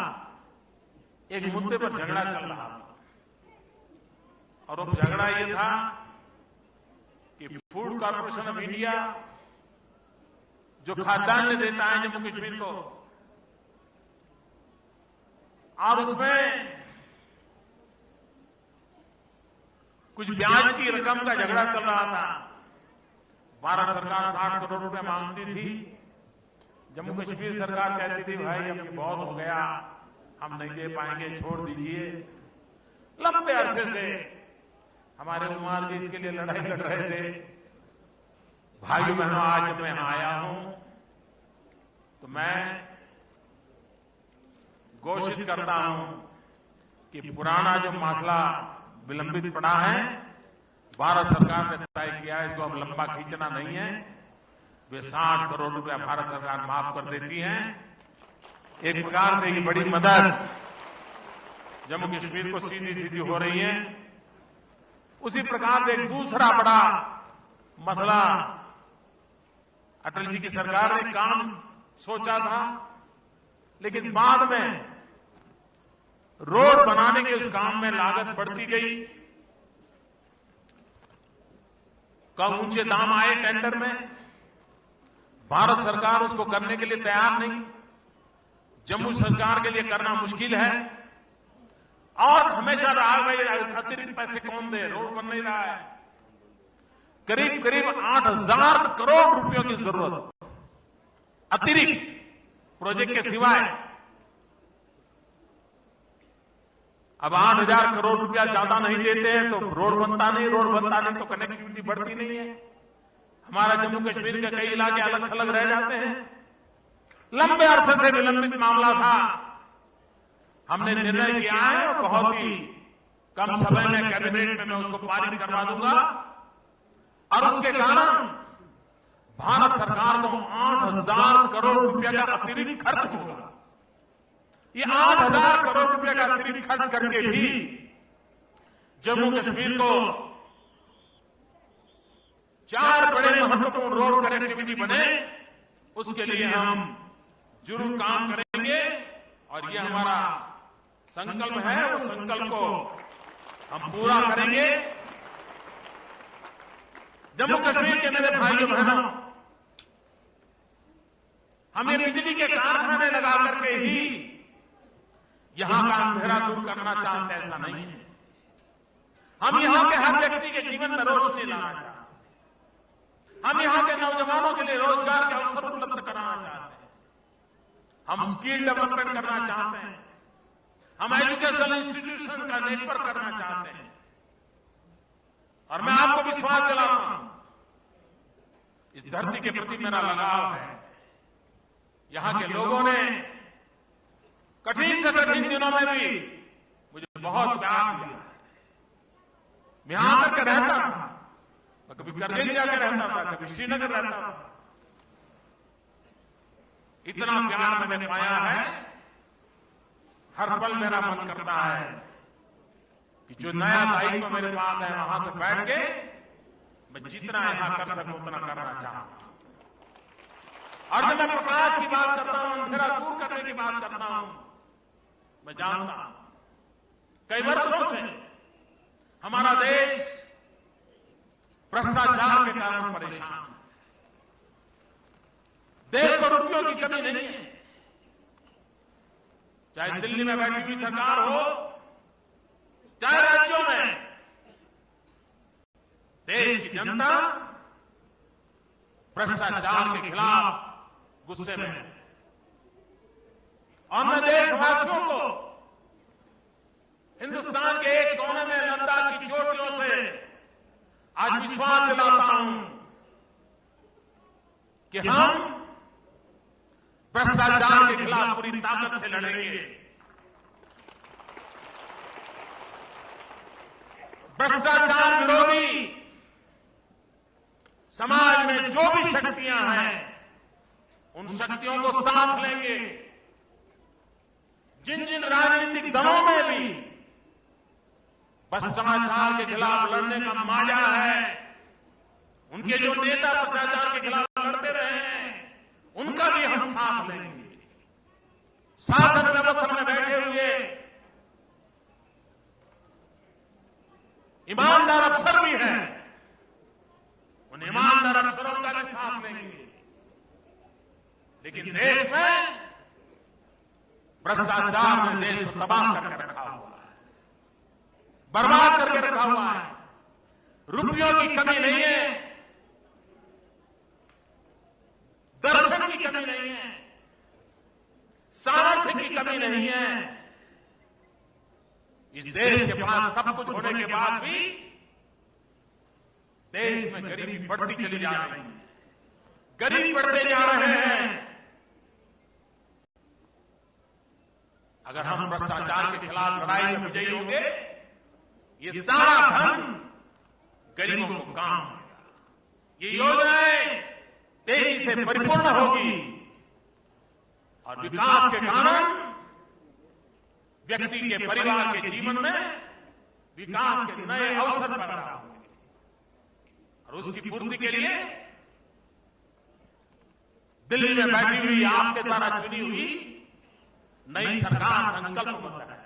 एक मुद्दे पर झगड़ा चल रहा था, और वो झगड़ा ये था कि फूड कॉर्पोरेशन ऑफ इंडिया जो खाद्यान्न देता है जम्मू कश्मीर को, और उसमें कुछ ब्याज की रकम का झगड़ा चल रहा था। भारत सरकार 60 करोड़ रुपए मांगती थी, जम्मू कश्मीर सरकार कहती थी भाई अब बहुत हो गया, हम नहीं दे पाएंगे, छोड़ दीजिए। लंबे अरसे से हमारे उमर जी इसके लिए लड़ाई लड़ रहे थे। भाइयों बहनों, आज जब मैं यहां आया हूं तो मैं घोषित करता हूं कि पुराना जो मसला विलंबित पड़ा है, भारत सरकार ने तय किया है, इसको अब लंबा खींचना नहीं है। वे 60 करोड़ रुपया भारत सरकार माफ कर देती है। एक प्रकार से ये बड़ी मदद जम्मू कश्मीर को सीधी सीधी हो रही है। उसी प्रकार से एक दूसरा बड़ा मसला अटल जी की सरकार ने काम सोचा था, लेकिन बाद में रोड बनाने के उस काम में लागत बढ़ती गई, कम ऊंचे दाम आए टेंडर में, भारत सरकार उसको करने के लिए तैयार नहीं, जम्मू सरकार के लिए करना मुश्किल है, और हमेशा रहा भाई अतिरिक्त पैसे कौन दे, रोड बन नहीं रहा है। करीब करीब 8,000 करोड़ रुपयों की जरूरत अतिरिक्त प्रोजेक्ट के सिवाय। अब 8,000 करोड़ रुपया ज्यादा नहीं देते हैं तो रोड बनता नहीं, रोड बनता नहीं तो कनेक्टिविटी बढ़ती नहीं है। हमारा जम्मू कश्मीर के कई इलाके अलग थलग रह जाते हैं। लंबे अरसे से विलंबित मामला था, हमने निर्णय किया है और बहुत ही कम समय में कैबिनेट में मैं उसको पारित करवा दूंगा, और उसके कारण भारत सरकार को 8,000 करोड़ रुपया का अतिरिक्त खर्च होगा। ये 8,000 करोड़ रुपए का अतिरिक्त खर्च करके भी जम्मू कश्मीर को 4 बड़े महत्वपूर्ण रोड कनेक्टिविटी बने, उसके लिए हम जरूर काम करेंगे। और ये हमारा संकल्प है, उस संकल्प को हम पूरा करेंगे। जम्मू कश्मीर के मेरे भाइयों बहनों, हम ये बिजली के कारखाने लगा करके ही यहां का अंधेरा दूर करना चाहते, ऐसा नहीं है। हम यहां के हर व्यक्ति के जीवन में रोशनी लाना चाहते हैं। हम यहां के नौजवानों के लिए रोजगार के अवसर उपलब्ध कराना चाहते हैं। हम स्किल डेवलपमेंट करना चाहते हैं। हम एजुकेशनल इंस्टीट्यूशन का नेटवर्क करना चाहते हैं। और मैं आपको विश्वास दिलाता हूं, इस धरती के प्रति मेरा लगाव है। यहां के लोगों ने कठिन से कठिन दिनों में भी मुझे बहुत प्यार दिया। मैं यहां आकर रहता था, मैं कभी करगिल जाकर रहता था, कभी श्रीनगर रहता था। इतना प्यार मैंने पाया है, हर पल मेरा मन करता है कि जो नया दायित्व मेरे पास है, वहां से बैठ के मैं जितना यहां कर सकूं उतना करना चाहता हूं। और जब मैं प्रकाश की बात करता हूं, अंधेरा दूर करने की बात करता हूं, मैं जानता हूं कई वर्षों से हमारा देश भ्रष्टाचार के कारण परेशान है। देश को रुपयों की कमी नहीं है। चाहे दिल्ली में बैठी हुई सरकार हो, चाहे राज्यों में, देश की जनता भ्रष्टाचार के खिलाफ गुस्से में है। और मैं देशवासियों को हिंदुस्तान के एक कोने में लद्दाख की चोटियों से आज विश्वास दिलाता हूं कि हम भ्रष्टाचार के खिलाफ पूरी ताकत से लड़ेंगे। भ्रष्टाचार विरोधी समाज में जो भी शक्तियां हैं, उन शक्तियों को साथ लेंगे। जिन जिन राजनीतिक दलों में भी भ्रष्टाचार के खिलाफ लड़ने का माजा है, उनके जो नेता भ्रष्टाचार के खिलाफ लड़ते रहे हैं, उनका भी हम साथ लेंगे। शासन व्यवस्था में बैठे हुए ईमानदार अफसर भी हैं, उन ईमानदार अफसरों का भी साथ लेंगे। लेकिन देश में भ्रष्टाचार ने देश को तबाह करके रखा हुआ है, बर्बाद करके रखा हुआ है। रुपयों की कमी नहीं है, दर्शन की कमी नहीं है, सामर्थ्य की कमी नहीं है। इस देश के पास सब कुछ होने के बाद भी देश में गरीबी बढ़ती चली जा रही है, गरीब बढ़ते जा रहे हैं। अगर हम भ्रष्टाचार के खिलाफ लड़ाई में विजयी होंगे, ये सारा धन गरीबों को काम आएगा। ये योजनाएं तेजी से परिपूर्ण होगी और विकास के कारण व्यक्ति के परिवार के जीवन में विकास के नए अवसर पैदा होंगे। और उसकी पूर्ति के लिए दिल्ली में बैठी हुई आपके द्वारा चुनी हुई नई सरकार संकल्पबद्ध है।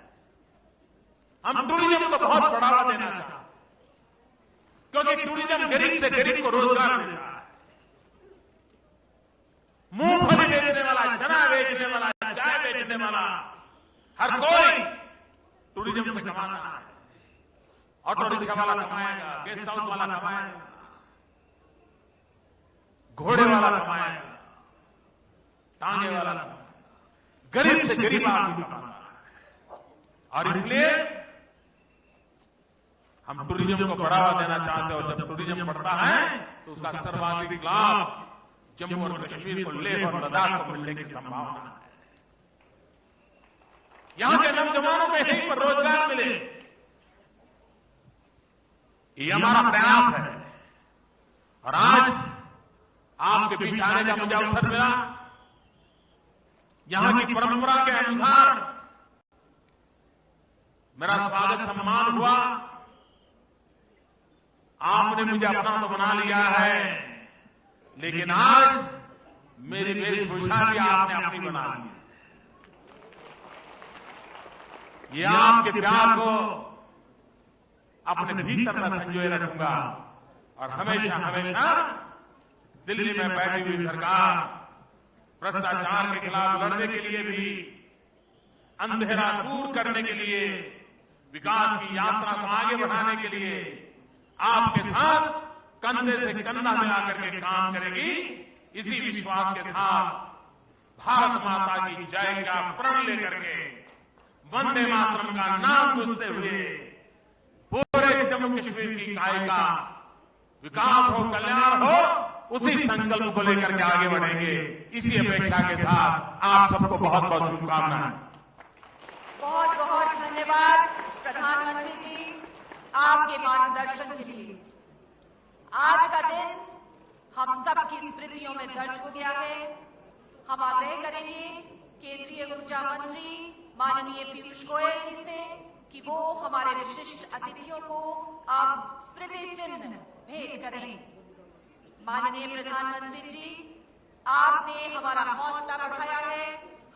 हम टूरिज्म को बहुत बढ़ावा देना चाहते हैं, क्योंकि टूरिज्म गरीब से गरीब को रोजगार देता है। मूंगफली बेचने वाला, चना बेचने वाला, चाय बेचने वाला, हर कोई टूरिज्म से कमाता है। ऑटो रिक्शा वाला कमाएगा, गेस्ट हाउस वाला कमाएगा, घोड़े वाला कमाएगा, टांगे वाला कमाएगा, गरीब से गरीब आदमी कमाता है। और इसलिए हम टूरिज्म को बढ़ावा देना चाहते हैं। और जब टूरिज्म बढ़ता है तो उसका सर्वाधिक लाभ जम्मू और कश्मीर को, लेह और लद्दाख को मिलने की संभावना है। यहां के नौजवानों को यहीं पर रोजगार मिले, ये हमारा प्रयास है। और आज आपके बीच आने का मुझे अवसर मिला। यहां की परंपरा के अनुसार मेरा स्वागत सम्मान हुआ। आपने मुझे अपना तो बना लिया है, लेकिन आज मेरी वेशभूषा भी आपने अपनी बना ली। ये आपके प्यार को, अपने भीतर में संजोए रखूंगा और हमेशा हमेशा दिल्ली में बैठी हुई सरकार भ्रष्टाचार के खिलाफ लड़ने के लिए भी, अंधेरा दूर करने के लिए, विकास की यात्रा को आगे बढ़ाने के लिए आपके साथ कंधे से कंधा मिलाकर के काम करेगी। इसी विश्वास के साथ भारत माता की जय का प्रण लेकर के वंदे मातरम का नाम गूंजते हुए पूरे जम्मू कश्मीर की काय का विकास हो, कल्याण हो, उसी संकल्प को लेकर के आगे बढ़ेंगे। इसी अपेक्षा के साथ आप सबको बहुत बहुत शुभकामनाएं।
बहुत बहुत धन्यवाद प्रधानमंत्री जी आपके मार्गदर्शन के लिए। आज का दिन हम सबकी स्मृतियों में दर्ज हो गया है। हम आग्रह करेंगे केंद्रीय ऊर्जा मंत्री माननीय पीयूष गोयल जी से कि वो हमारे विशिष्ट अतिथियों को अब स्मृति चिन्ह भेंट करें। माननीय प्रधानमंत्री जी, आपने हमारा हौसला बढ़ाया है,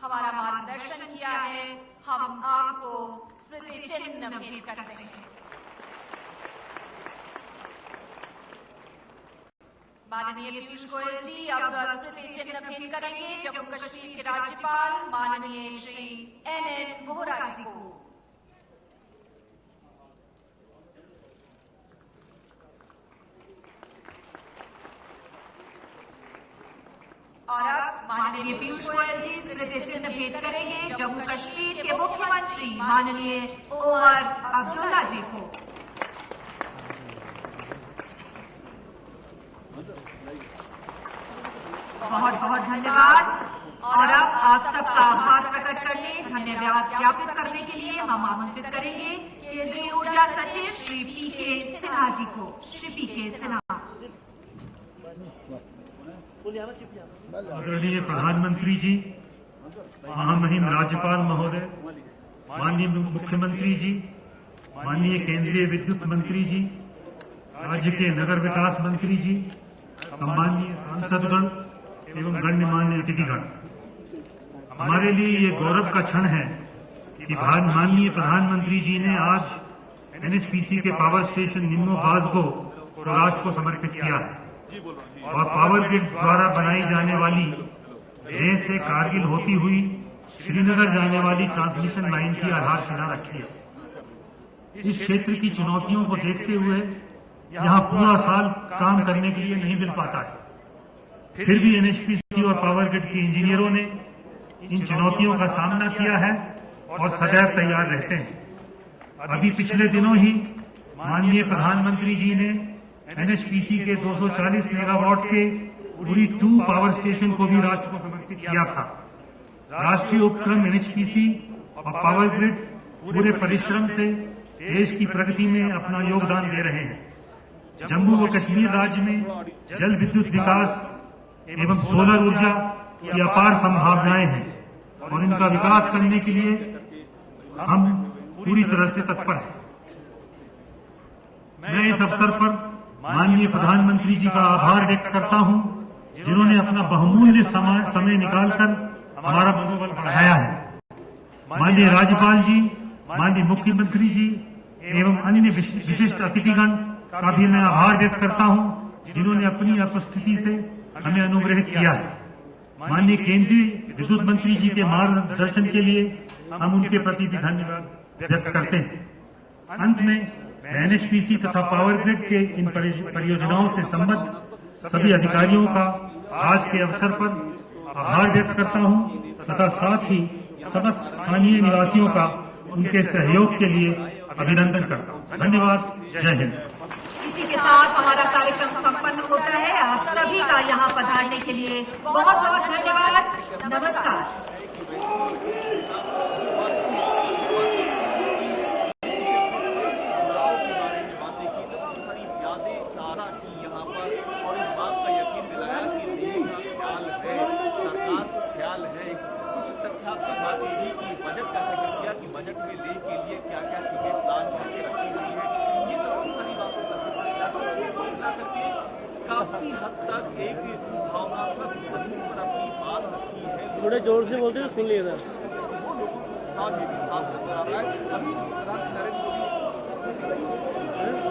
हमारा मार्गदर्शन किया है, हम आपको स्मृति चिन्ह भेंट करते हैं। माननीय पीयूष गोयल जी अब स्मृति चिन्ह भेंट करेंगे जम्मू कश्मीर के राज्यपाल माननीय श्री NN वोहरा जी को। और अब माननीय पीयूष गोयल जी स्मृति चिन्ह भेंट करेंगे जम्मू कश्मीर के मुख्यमंत्री माननीय ओमर अब्दुल्ला जी को। बहुत बहुत धन्यवाद। और अब आप सबका आभार प्रकट करने, धन्यवाद ज्ञापित करने के लिए हम आमंत्रित करेंगे केंद्रीय ऊर्जा सचिव श्री PK सिन्हा जी को। श्री PK सिन्हा।
आदरणीय प्रधानमंत्री जी, महामहिम राज्यपाल महोदय, माननीय मुख्यमंत्री जी, माननीय केंद्रीय विद्युत मंत्री जी, राज्य के नगर विकास मंत्री जी, सम्माननीय सांसदगण एवं गण्यमान्य अतिथिगण, हमारे लिए ये गौरव का क्षण है कि माननीय प्रधानमंत्री जी ने आज NHPC के पावर स्टेशन निम्नो बाज को राष्ट्र को समर्पित किया है और पावर ग्रिड द्वारा बनाई जाने वाली लेह से कारगिल होती हुई श्रीनगर जाने वाली ट्रांसमिशन लाइन की आधारशिला रखी है। इस क्षेत्र की चुनौतियों को देखते हुए यहां पूरा साल काम करने के लिए नहीं मिल पाता है, फिर भी NHPC और पावर ग्रिड के इंजीनियरों ने इन चुनौतियों का सामना किया है और सदैव तैयार रहते हैं। अभी पिछले दिनों ही माननीय प्रधानमंत्री जी ने NHPC के 240 मेगावाट के उरी 2 पावर स्टेशन को भी राष्ट्र को समर्पित किया था। राष्ट्रीय उपक्रम NHPC और पावर ग्रिड पूरे परिश्रम से देश की प्रगति में अपना योगदान दे रहे हैं। जम्मू व कश्मीर राज्य में जल विद्युत विकास एवं सोलर ऊर्जा की अपार संभावनाएं हैं और इनका विकास करने के लिए हम पूरी तरह से तत्पर हैं। मैं इस अवसर पर माननीय प्रधानमंत्री जी का आभार व्यक्त करता हूं, जिन्होंने अपना बहुमूल्य समय निकालकर हमारा मनोबल बढ़ाया है। माननीय राज्यपाल जी, माननीय मुख्यमंत्री जी एवं अन्य विशिष्ट अतिथिगण का भी मैं आभार व्यक्त करता हूं, जिन्होंने अपनी उपस्थिति से हमें अनुग्रहित किया है। माननीय केंद्रीय विद्युत मंत्री जी के मार्गदर्शन के लिए हम उनके प्रति भी धन्यवाद व्यक्त करते हैं। अंत में मैं NHPC तथा पावर ग्रिड के इन परियोजनाओं से संबद्ध सभी अधिकारियों का आज के अवसर पर आभार व्यक्त करता हूं तथा साथ ही समस्त स्थानीय निवासियों का उनके सहयोग के लिए अभिनंदन करता हूं। धन्यवाद। जय हिंद।
इसी के साथ हमारा कार्यक्रम संपन्न होता है। आप सभी का यहाँ पधारने के लिए बहुत बहुत धन्यवाद। नमस्कार।
बजट का जिक्र किया कि बजट में लेह के लिए क्या क्या चीजें प्लान करके रखी हुई है, ये तमाम सारी बातों का जिक्र किया करके काफी हद तक एक भावनात्मक ध्वनि पर अपनी बात रखी है।
थोड़े जोर से बोलते हैं, सुन लिया था।
वो लोगों के साथ ये भी साफ नजर आ रहा है। अभी प्रधानमंत्री नरेंद्र मोदी
है